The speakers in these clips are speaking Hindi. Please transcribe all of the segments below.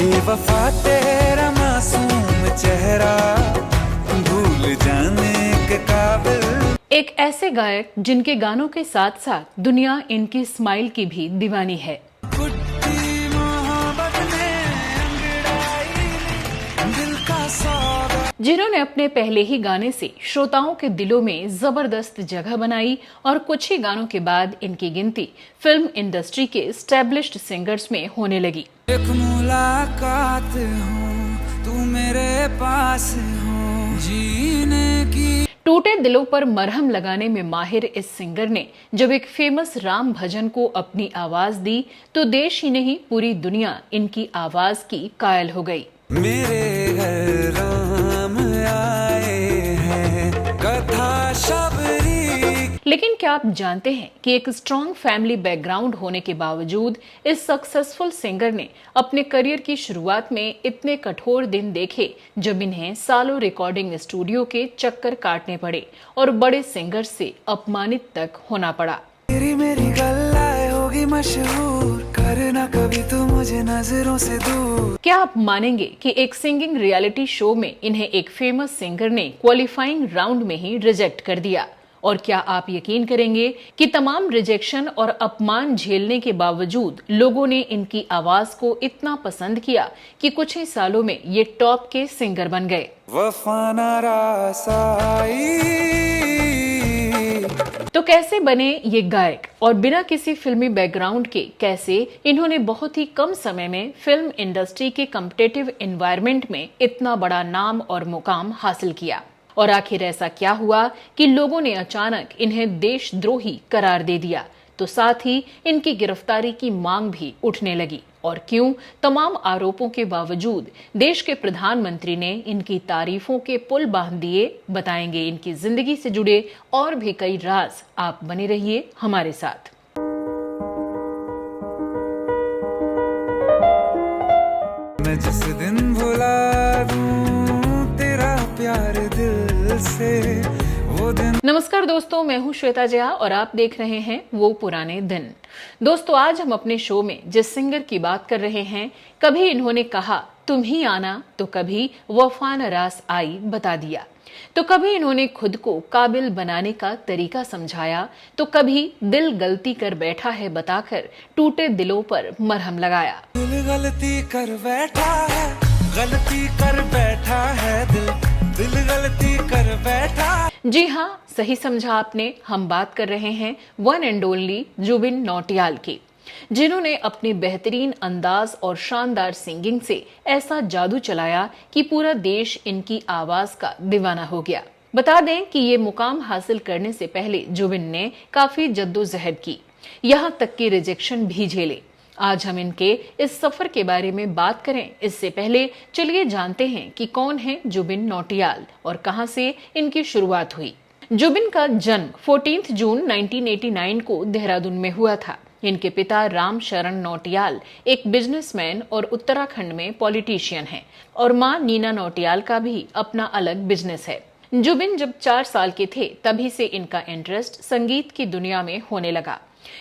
बेवफा तेरा मासूम चेहरा भूल जाने के काबिल। एक मुलाकात हो तू मेरे पास हो जीने की। टूटे दिलों पर मरहम लगाने में माहिर इस सिंगर ने जब एक फेमस राम भजन को अपनी आवाज दी तो देश ही नहीं पूरी दुनिया इनकी आवाज की कायल हो गई। मेरे घर राम आए हैं कथा शबरी। लेकिन क्या आप जानते हैं कि एक स्ट्रॉन्ग फैमिली बैकग्राउंड होने के बावजूद इस सक्सेसफुल सिंगर ने अपने करियर की शुरुआत में इतने कठोर दिन देखे जब इन्हें सालों रिकॉर्डिंग स्टूडियो के चक्कर काटने पड़े और बड़े सिंगर से अपमानित तक होना पड़ा। तेरी मेरी गल्लाए होगी मशहूर करना कभी तू मुझे नजरों से दूर। क्या आप मानेंगे कि एक सिंगिंग रियलिटी शो में इन्हें एक फेमस सिंगर ने क्वालिफाइंग राउंड में ही रिजेक्ट कर दिया? और क्या आप यकीन करेंगे कि तमाम रिजेक्शन और अपमान झेलने के बावजूद लोगों ने इनकी आवाज को इतना पसंद किया कि कुछ ही सालों में ये टॉप के सिंगर बन गए। वफा ना रासाई। तो कैसे बने ये गायक और बिना किसी फिल्मी बैकग्राउंड के कैसे इन्होंने बहुत ही कम समय में फिल्म इंडस्ट्री के कॉम्पिटिटिव एनवायरनमेंट में इतना बड़ा नाम और मुकाम हासिल किया? और आखिर ऐसा क्या हुआ कि लोगों ने अचानक इन्हें देशद्रोही करार दे दिया? तो साथ ही इनकी गिरफ्तारी की मांग भी उठने लगी। और क्यों तमाम आरोपों के बावजूद देश के प्रधानमंत्री ने इनकी तारीफों के पुल बांध दिए? बताएंगे इनकी जिंदगी से जुड़े और भी कई राज। आप बने रहिए हमारे साथ। मैं जिस दिन भुला दूं तेरा प्यार दिल से वो दिन। नमस्कार दोस्तों, मैं हूं श्वेता जया और आप देख रहे हैं वो पुराने दिन। दोस्तों, आज हम अपने शो में जिस सिंगर की बात कर रहे हैं, कभी इन्होंने कहा तुम ही आना तो कभी वफा न रास आई बता दिया, तो कभी इन्होंने खुद को काबिल बनाने का तरीका समझाया, तो कभी दिल गलती कर बैठा है बताकर टूटे दिलों पर मरहम लगाया। दिल गलती कर बैठा है, गलती कर बैठा है दिल गलती कर बैठा। जी हाँ, सही समझा आपने। हम बात कर रहे हैं one and only Jubin Nautiyal की, जिन्होंने अपने बेहतरीन अंदाज और शानदार सिंगिंग से ऐसा जादू चलाया कि पूरा देश इनकी आवाज का दीवाना हो गया। बता दें कि ये मुकाम हासिल करने से पहले जुबिन ने काफी जद्दोजहद की, यहाँ तक कि रिजेक्शन भी झेले। आज हम इनके इस सफर के बारे में बात करें इससे पहले चलिए जानते हैं कि कौन है जुबिन नौटियाल और कहां से इनकी शुरुआत हुई। जुबिन का जन्म 14 जून 1989 को देहरादून में हुआ था। इनके पिता राम शरण नौटियाल एक बिजनेसमैन और उत्तराखंड में पॉलिटिशियन हैं और मां नीना नौटियाल का भी अपना अलग बिजनेस है। जुबिन जब 4 साल के थे तभी से इनका इंटरेस्ट संगीत की दुनिया में होने लगा,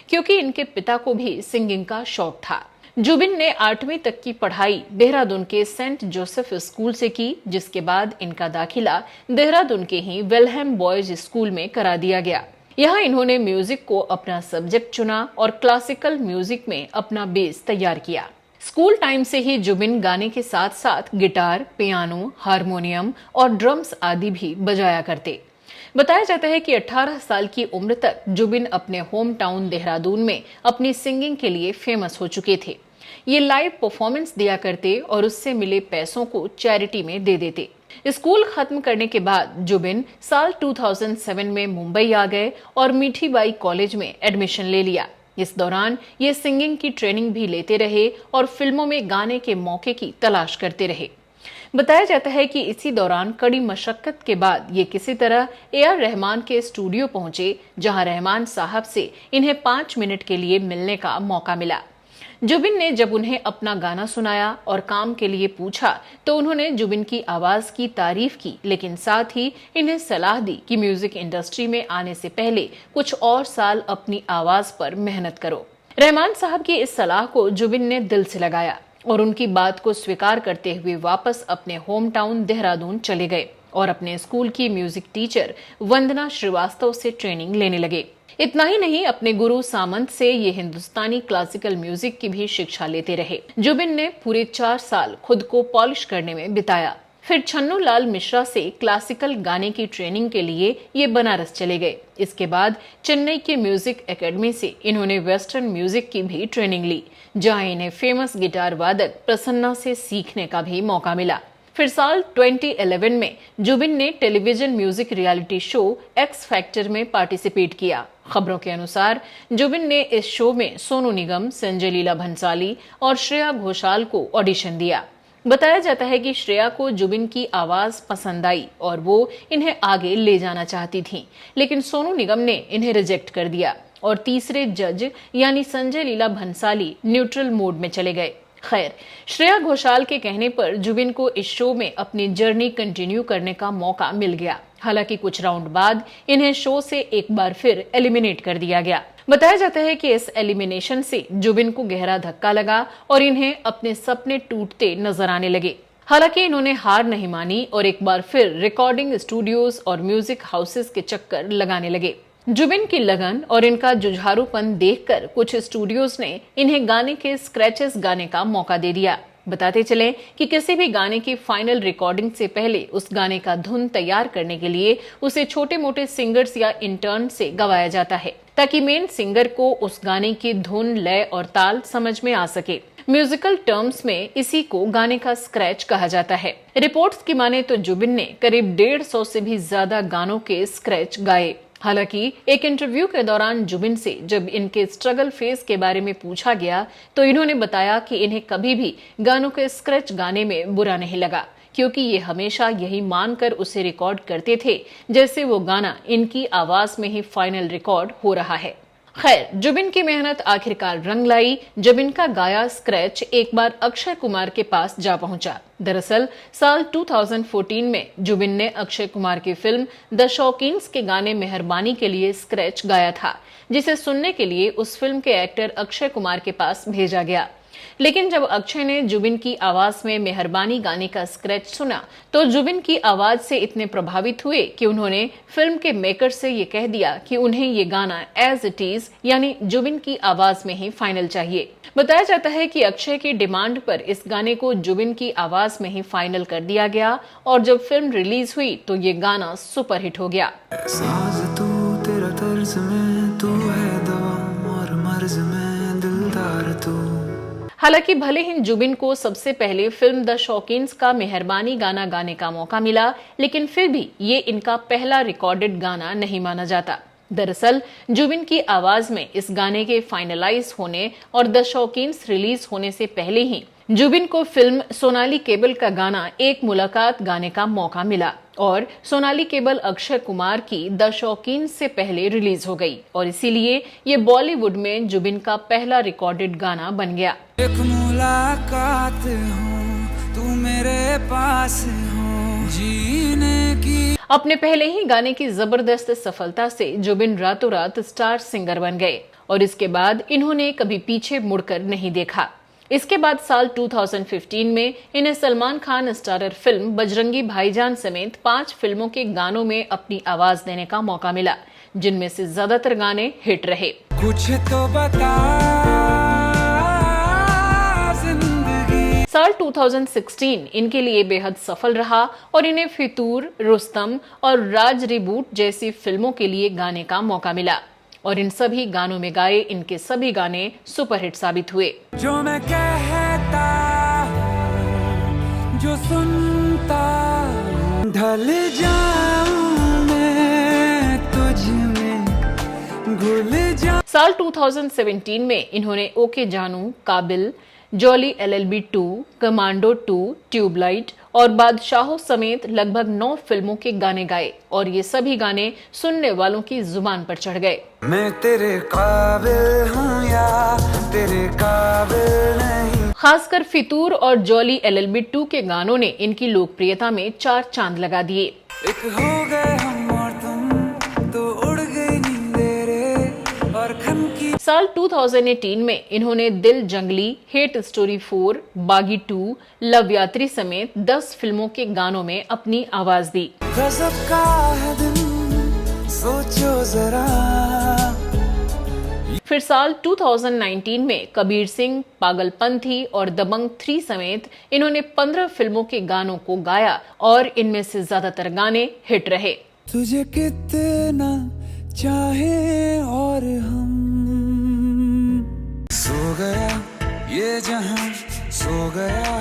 क्योंकि इनके पिता को भी सिंगिंग का शौक था। जुबिन ने 8वीं तक की पढ़ाई देहरादून के सेंट जोसेफ स्कूल से की, जिसके बाद इनका दाखिला देहरादून के ही वेलहम बॉयज स्कूल में करा दिया गया। यहाँ इन्होंने म्यूजिक को अपना सब्जेक्ट चुना और क्लासिकल म्यूजिक में अपना बेस तैयार किया। स्कूल टाइम से ही जुबिन गाने के साथ साथ गिटार, पियानो, हारमोनियम और ड्रम्स आदि भी बजाया करते। बताया जाता है कि 18 साल की उम्र तक जुबिन अपने होम टाउन देहरादून में अपनी सिंगिंग के लिए फेमस हो चुके थे। ये लाइव परफॉर्मेंस दिया करते और उससे मिले पैसों को चैरिटी में दे देते। स्कूल खत्म करने के बाद जुबिन साल 2007 में मुंबई आ गए और मीठीबाई कॉलेज में एडमिशन ले लिया। इस दौरान ये सिंगिंग की ट्रेनिंग भी लेते रहे और फिल्मों में गाने के मौके की तलाश करते रहे। बताया जाता है कि इसी दौरान कड़ी मशक्कत के बाद ये किसी तरह AR रहमान के स्टूडियो पहुंचे, जहां रहमान साहब से इन्हें 5 मिनट के लिए मिलने का मौका मिला। जुबिन ने जब उन्हें अपना गाना सुनाया और काम के लिए पूछा तो उन्होंने जुबिन की आवाज की तारीफ की, लेकिन साथ ही इन्हें सलाह दी कि म्यूजिक इंडस्ट्री में आने से पहले कुछ और साल अपनी आवाज पर मेहनत करो। रहमान साहब की इस सलाह को जुबिन ने दिल से लगाया। और उनकी बात को स्वीकार करते हुए वापस अपने होम टाउन देहरादून चले गए और अपने स्कूल की म्यूजिक टीचर वंदना श्रीवास्तव से ट्रेनिंग लेने लगे। इतना ही नहीं, अपने गुरु सामंत से ये हिंदुस्तानी क्लासिकल म्यूजिक की भी शिक्षा लेते रहे। जुबिन ने पूरे 4 साल खुद को पॉलिश करने में बिताया। फिर छन्नू लाल मिश्रा से क्लासिकल गाने की ट्रेनिंग के लिए ये बनारस चले गए। इसके बाद चेन्नई के म्यूजिक एकेडमी से इन्होंने वेस्टर्न म्यूजिक की भी ट्रेनिंग ली, जहां इन्हें फेमस गिटार वादक प्रसन्ना से सीखने का भी मौका मिला। फिर साल 2011 में जुबिन ने television music reality show x factor में पार्टिसिपेट किया। खबरों के अनुसार जुबिन ने इस शो में सोनू निगम, संजय लीला भंसाली और श्रेया घोषाल को ऑडिशन दिया। बताया जाता है कि श्रेया को जुबिन की आवाज पसंद आई और वो इन्हें आगे ले जाना चाहती थीं, लेकिन सोनू निगम ने इन्हें रिजेक्ट कर दिया और तीसरे जज यानी संजय लीला भंसाली न्यूट्रल मोड में चले गए। खैर, श्रेया घोषाल के कहने पर जुबिन को इस शो में अपनी जर्नी कंटिन्यू करने का मौका मिल गया। हालांकि कुछ राउंड बाद इन्हें शो से एक बार फिर एलिमिनेट कर दिया गया। बताया जाता है कि इस एलिमिनेशन से जुबिन को गहरा धक्का लगा और इन्हें अपने सपने टूटते नजर आने लगे। हालांकि इन्होंने हार नहीं मानी और एक बार फिर रिकॉर्डिंग स्टूडियोज और म्यूजिक हाउसेस के चक्कर लगाने लगे। जुबिन की लगन और इनका जुझारूपन देखकर कुछ स्टूडियोज ने इन्हें गाने के स्क्रैचेस गाने का मौका दे दिया। बताते चले कि किसी भी गाने की फाइनल रिकॉर्डिंग से पहले उस गाने का धुन तैयार करने के लिए उसे छोटे मोटे सिंगर्स या इंटर्न से गवाया जाता है, ताकि मेन सिंगर को उस गाने की धुन, लय और ताल समझ में आ सके। म्यूजिकल टर्म्स में इसी को गाने का स्क्रैच कहा जाता है। रिपोर्ट्स की माने तो जुबिन ने करीब 150 से भी ज्यादा गानों के स्क्रैच गाए। हालांकि एक इंटरव्यू के दौरान जुबिन से जब इनके स्ट्रगल फेज के बारे में पूछा गया तो इन्होंने बताया कि इन्हें कभी भी गानों के स्क्रैच गाने में बुरा नहीं लगा, क्योंकि ये हमेशा यही मानकर उसे रिकॉर्ड करते थे जैसे वो गाना इनकी आवाज में ही फाइनल रिकॉर्ड हो रहा है। खैर, जुबिन की मेहनत आखिरकार रंग लाई जब इनका गाया स्क्रैच एक बार अक्षय कुमार के पास जा पहुंचा। दरअसल साल 2014 में जुबिन ने अक्षय कुमार की फिल्म द शौकीन्स के गाने मेहरबानी के लिए स्क्रैच गाया था, जिसे सुनने के लिए उस फिल्म के एक्टर अक्षय कुमार के पास भेजा गया। लेकिन जब अक्षय ने जुबिन की आवाज में मेहरबानी गाने का स्क्रैच सुना तो जुबिन की आवाज से इतने प्रभावित हुए कि उन्होंने फिल्म के मेकर से ये कह दिया कि उन्हें ये गाना एज इट इज यानी जुबिन की आवाज में ही फाइनल चाहिए। बताया जाता है कि अक्षय की डिमांड पर इस गाने को जुबिन की आवाज में ही फाइनल कर दिया गया और जब फिल्म रिलीज हुई तो ये गाना सुपरहिट हो गया। साज तू तेरा तर्ज में, तू है दवा और मर्ज में दिलदार तू। हालांकि भले ही जुबिन को सबसे पहले फिल्म द शौकीन्स का मेहरबानी गाना गाने का मौका मिला, लेकिन फिर भी ये इनका पहला रिकॉर्डेड गाना नहीं माना जाता। दरअसल जुबिन की आवाज में इस गाने के फाइनलाइज होने और द शौकीन्स रिलीज होने से पहले ही जुबिन को फिल्म सोनाली केबल का गाना एक मुलाकात गाने का मौका मिला और सोनाली केबल अक्षय कुमार की द शौकीन्स से पहले रिलीज हो गई और इसीलिए ये बॉलीवुड में जुबिन का पहला रिकॉर्डेड गाना बन गया। एक मुलाकात हो, तू मेरे पास हो, जीने की। अपने पहले ही गाने की जबरदस्त सफलता से जुबिन रातों रात स्टार सिंगर बन गए और इसके बाद इन्होंने कभी पीछे मुड़कर नहीं देखा। इसके बाद साल 2015 में इन्हें सलमान खान स्टारर फिल्म बजरंगी भाईजान समेत 5 फिल्मों के गानों में अपनी आवाज देने का मौका मिला, जिनमें से ज्यादातर गाने हिट रहे। कुछ तो बता जिंदगी। साल 2016 इनके लिए बेहद सफल रहा और इन्हें फितूर, रुस्तम और राज रिबूट जैसी फिल्मों के लिए गाने का मौका मिला और इन सभी गानों में गाए इनके सभी गाने सुपरहिट साबित हुए। जो मैं कहता हूं, जो सुनता हूं, ढल जाऊं मैं तुझ में, घुल जा। साल 2017 में इन्होंने ओके जानू, काबिल, जॉली LLB 2, कमांडो 2, ट्यूबलाइट और बादशाहों समेत लगभग 9 फिल्मों के गाने गाए और ये सभी गाने सुनने वालों की जुबान पर चढ़ गए। मैं तेरे काबिल हूँ या तेरे काबिल नहीं। खासकर फितूर और जॉली LLB 2 के गानों ने इनकी लोकप्रियता में 4 चांद लगा दिए। एक हो गए हम और तुम, तो उड़ गई नींदें रे और खन की। साल 2018 में इन्होंने दिल जंगली, हेट स्टोरी 4, बागी 2, लव यात्री समेत 10 फिल्मों के गानों में अपनी आवाज दी। गजब का है दिन, सोचो जरा। फिर साल 2019 में कबीर सिंह, पागलपंथी और दबंग 3 समेत इन्होंने 15 फिल्मों के गानों को गाया और इनमें से ज्यादातर गाने हिट रहे। तुझे कितना चाहे और हम, सो गया ये जहां, सो गया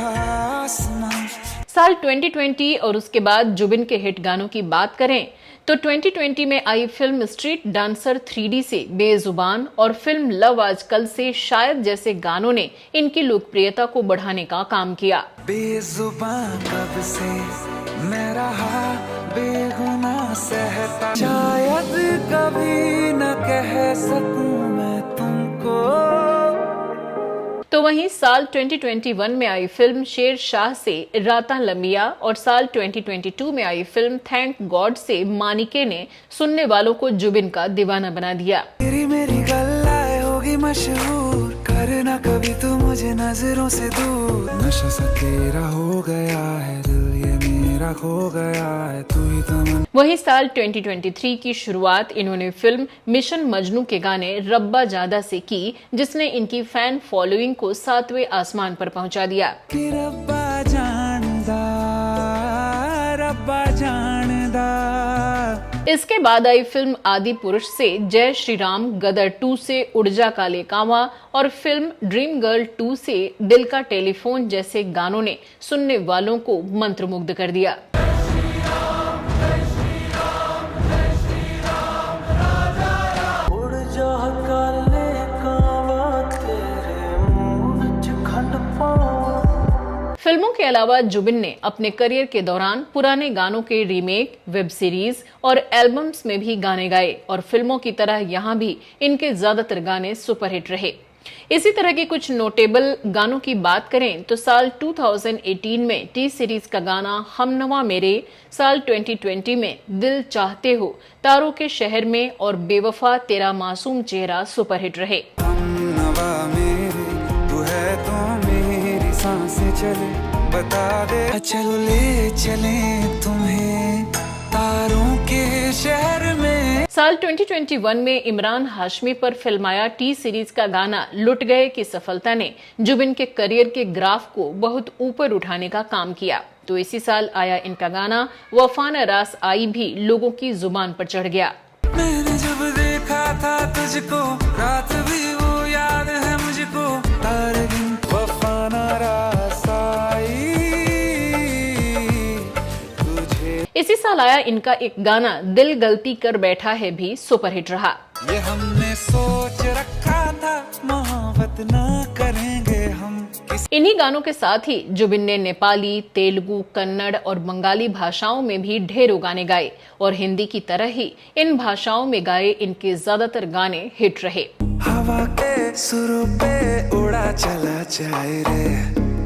आसमां। साल 2020 और उसके बाद जुबिन के हिट गानों की बात करें तो 2020 में आई फिल्म स्ट्रीट डांसर 3D से बेजुबान और फिल्म लव आजकल से शायद जैसे गानों ने इनकी लोकप्रियता को बढ़ाने का काम किया। बेजुबान कब से मैं रहा, बेगुनाह सहता, शायद कभी न कह सकूं मैं तुमको। तो वहीं साल 2021 में आई फिल्म शेर शाह से राता लमिया और साल 2022 में आई फिल्म थैंक गॉड से मानिके ने सुनने वालों को जुबिन का दीवाना बना दिया। मेरी गल्लाएं होगी मशहूर, करना कभी तू मुझे नजरों से दूर। नशा सा तेरा हो गया है दिल, ये मेरा खो गया है, तू ही तमन्ना। वहीं साल 2023 की शुरुआत इन्होंने फिल्म मिशन मजनू के गाने रब्बा जादा से की, जिसने इनकी फैन फॉलोइंग को 7वें आसमान पर पहुंचा दिया। कि रब्बा जानदा, रब्बा जानदा। इसके बाद आई फिल्म आदि पुरुष से जय श्री राम, गदर 2 से उड़जा काले कावा और फिल्म ड्रीम गर्ल 2 से दिल का टेलीफोन जैसे गानों ने सुनने वालों को मंत्रमुग्ध कर दिया। फिल्मों के अलावा जुबिन ने अपने करियर के दौरान पुराने गानों के रीमेक, वेब सीरीज और एल्बम्स में भी गाने गाए और फिल्मों की तरह यहाँ भी इनके ज्यादातर गाने सुपरहिट रहे। इसी तरह के कुछ नोटेबल गानों की बात करें तो साल 2018 में टी सीरीज का गाना हमनवा मेरे, साल 2020 में दिल चाहते हो, तारों के शहर में और बेवफा तेरा मासूम चेहरा सुपरहिट रहे। हमनवा मेरे, तू है तो मेरी सांसें चले, बता दे चलो ले चले तुम्हें तारों के शहर में। साल 2021 में इमरान हाशमी पर फिल्माया टी सीरीज का गाना लुट गए की सफलता ने जुबिन के करियर के ग्राफ को बहुत ऊपर उठाने का काम किया। तो इसी साल आया इनका गाना वफा न रास आई भी लोगों की जुबान पर चढ़ गया। मैंने जब देखा था तुझको, रात भी वो याद है मुझको, तारे दिन वफा न रास आई तुझे। इसी साल आया इनका एक गाना दिल गलती कर बैठा है भी सुपरहिट रहा। ये हमने सोच रखा था मोहब्बत ना करेंगे हम। इन्हीं गानों के साथ ही जुबिन ने नेपाली, तेलुगु, कन्नड़ और बंगाली भाषाओं में भी ढेरों गाने गाए और हिंदी की तरह ही इन भाषाओं में गाए इनके ज्यादातर गाने हिट रहे। हवा के सुरों पे उड़ा चला जाए रे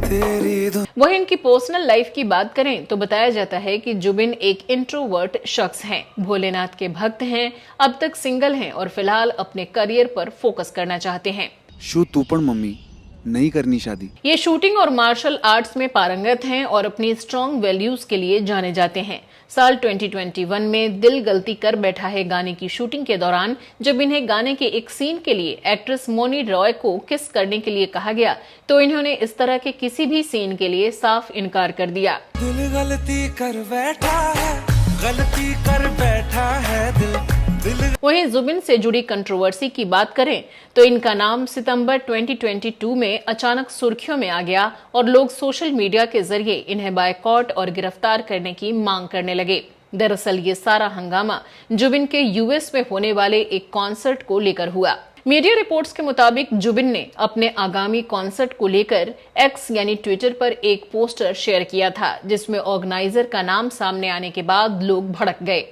तेरी धुन। वहीं इनकी पर्सनल लाइफ की बात करें तो बताया जाता है कि जुबिन एक इंट्रोवर्ट शख्स हैं, भोलेनाथ के भक्त हैं, अब तक सिंगल हैं और फिलहाल अपने करियर पर फोकस करना चाहते हैं। शू तू पण मम्मी नहीं करनी शादी। ये शूटिंग और मार्शल आर्ट्स में पारंगत हैं और अपनी स्ट्रॉन्ग वैल्यूज के लिए जाने जाते हैं। साल 2021 में दिल गलती कर बैठा है गाने की शूटिंग के दौरान जब इन्हें गाने के एक सीन के लिए एक्ट्रेस मोनी रॉय को किस करने के लिए कहा गया तो इन्होंने इस तरह के किसी भी सीन के लिए साफ इनकार कर दिया। दिल गलती कर बैठा है, गलती कर बैठा है दिल। वहीं जुबिन से जुड़ी कंट्रोवर्सी की बात करें तो इनका नाम सितंबर 2022 में अचानक सुर्खियों में आ गया और लोग सोशल मीडिया के जरिए इन्हें बायकॉट और गिरफ्तार करने की मांग करने लगे। दरअसल ये सारा हंगामा जुबिन के यूएस में होने वाले एक कॉन्सर्ट को लेकर हुआ। मीडिया रिपोर्ट्स के मुताबिक जुबिन ने अपने आगामी कॉन्सर्ट को लेकर एक्स यानी ट्विटर पर एक पोस्टर शेयर किया था जिसमें ऑर्गेनाइजर का नाम सामने आने के बाद लोग भड़क गए।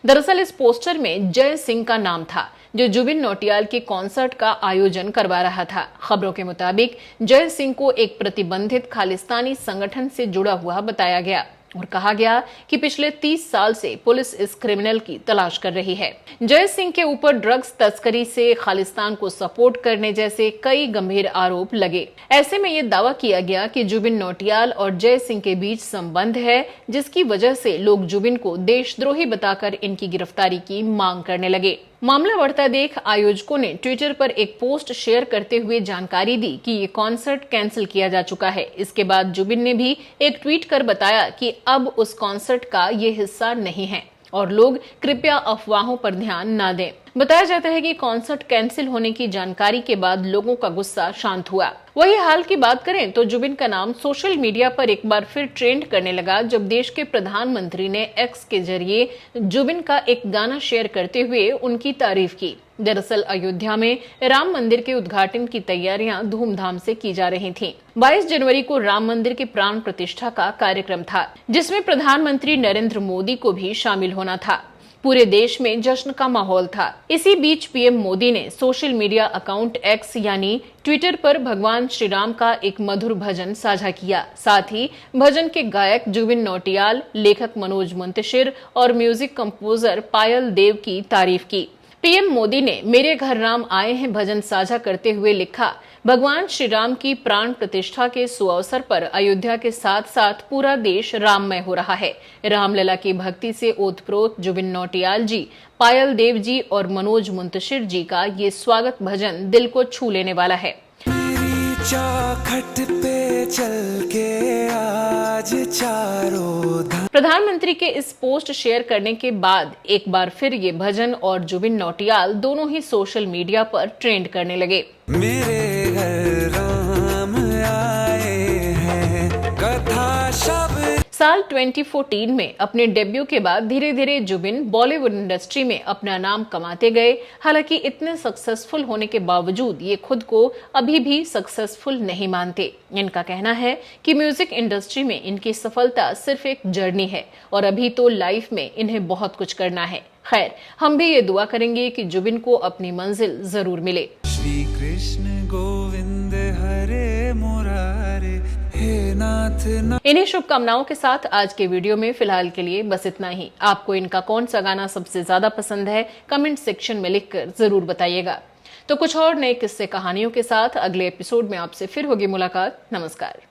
दरअसल इस पोस्टर में जय सिंह का नाम था जो जुबिन नौटियाल के कॉन्सर्ट का आयोजन करवा रहा था। खबरों के मुताबिक जय सिंह को एक प्रतिबंधित खालिस्तानी संगठन से जुड़ा हुआ बताया गया। और कहा गया कि पिछले 30 साल से पुलिस इस क्रिमिनल की तलाश कर रही है। जय सिंह के ऊपर ड्रग्स तस्करी से खालिस्तान को सपोर्ट करने जैसे कई गंभीर आरोप लगे। ऐसे में ये दावा किया गया कि जुबिन नौटियाल और जय सिंह के बीच संबंध है, जिसकी वजह से लोग जुबिन को देशद्रोही बताकर इनकी गिरफ्तारी की मांग करने लगे। मामला बढ़ता देख आयोजकों ने ट्विटर पर एक पोस्ट शेयर करते हुए जानकारी दी कि ये कॉन्सर्ट कैंसिल किया जा चुका है। इसके बाद जुबिन ने भी एक ट्वीट कर बताया कि अब उस कॉन्सर्ट का ये हिस्सा नहीं है और लोग कृपया अफवाहों पर ध्यान न दें। बताया जाता है कि कॉन्सर्ट कैंसिल होने की जानकारी के बाद लोगों का गुस्सा शांत हुआ। वही हाल की बात करें तो जुबिन का नाम सोशल मीडिया पर एक बार फिर ट्रेंड करने लगा जब देश के प्रधानमंत्री ने एक्स के जरिए जुबिन का एक गाना शेयर करते हुए उनकी तारीफ की। दरअसल अयोध्या में राम मंदिर के उद्घाटन की तैयारियां धूमधाम से की जा रही थीं। 22 जनवरी को राम मंदिर के प्राण प्रतिष्ठा का कार्यक्रम था, जिसमें प्रधानमंत्री नरेंद्र मोदी को भी शामिल होना था। पूरे देश में जश्न का माहौल था। इसी बीच पीएम मोदी ने सोशल मीडिया अकाउंट एक्स यानी ट्विटर पर भगवान श्री राम का एक मधुर भजन साझा किया। साथ ही भजन के गायक जुबिन नौटियाल, लेखक मनोज मुंतशिर और म्यूजिक कंपोजर पायल देव की तारीफ की। पीएम मोदी ने मेरे घर राम आए हैं भजन साझा करते हुए लिखा, भगवान श्री राम की प्राण प्रतिष्ठा के सुअवसर पर अयोध्या के साथ साथ पूरा देश राममय हो रहा है। रामलला की भक्ति से ओतप्रोत जुबिन नौटियाल जी, पायल देव जी और मनोज मुंतशिर जी का ये स्वागत भजन दिल को छू लेने वाला है। मेरी चौखट पे चल के आज चारों धाम। प्रधानमंत्री के इस पोस्ट शेयर करने के बाद एक बार फिर ये भजन और जुबिन नौटियाल दोनों ही सोशल मीडिया पर ट्रेंड करने लगे। मेरे घर राम आए हैं, कथा शब्द। साल 2014 में अपने डेब्यू के बाद धीरे धीरे जुबिन बॉलीवुड इंडस्ट्री में अपना नाम कमाते गए। हालांकि इतने सक्सेसफुल होने के बावजूद ये खुद को अभी भी सक्सेसफुल नहीं मानते। इनका कहना है कि म्यूजिक इंडस्ट्री में इनकी सफलता सिर्फ एक जर्नी है और अभी तो लाइफ में इन्हें बहुत कुछ करना है। खैर, हम भी ये दुआ करेंगे कि जुबिन को अपनी मंजिल जरूर मिले। श्री कृष्ण गोविंद हरे मुरारे, हे नाथ ना। इन्हीं शुभकामनाओं के साथ आज के वीडियो में फिलहाल के लिए बस इतना ही। आपको इनका कौन सा गाना सबसे ज्यादा पसंद है, कमेंट सेक्शन में लिखकर जरूर बताइएगा। तो कुछ और नए किस्से कहानियों के साथ अगले एपिसोड में आपसे फिर होगी मुलाकात। नमस्कार।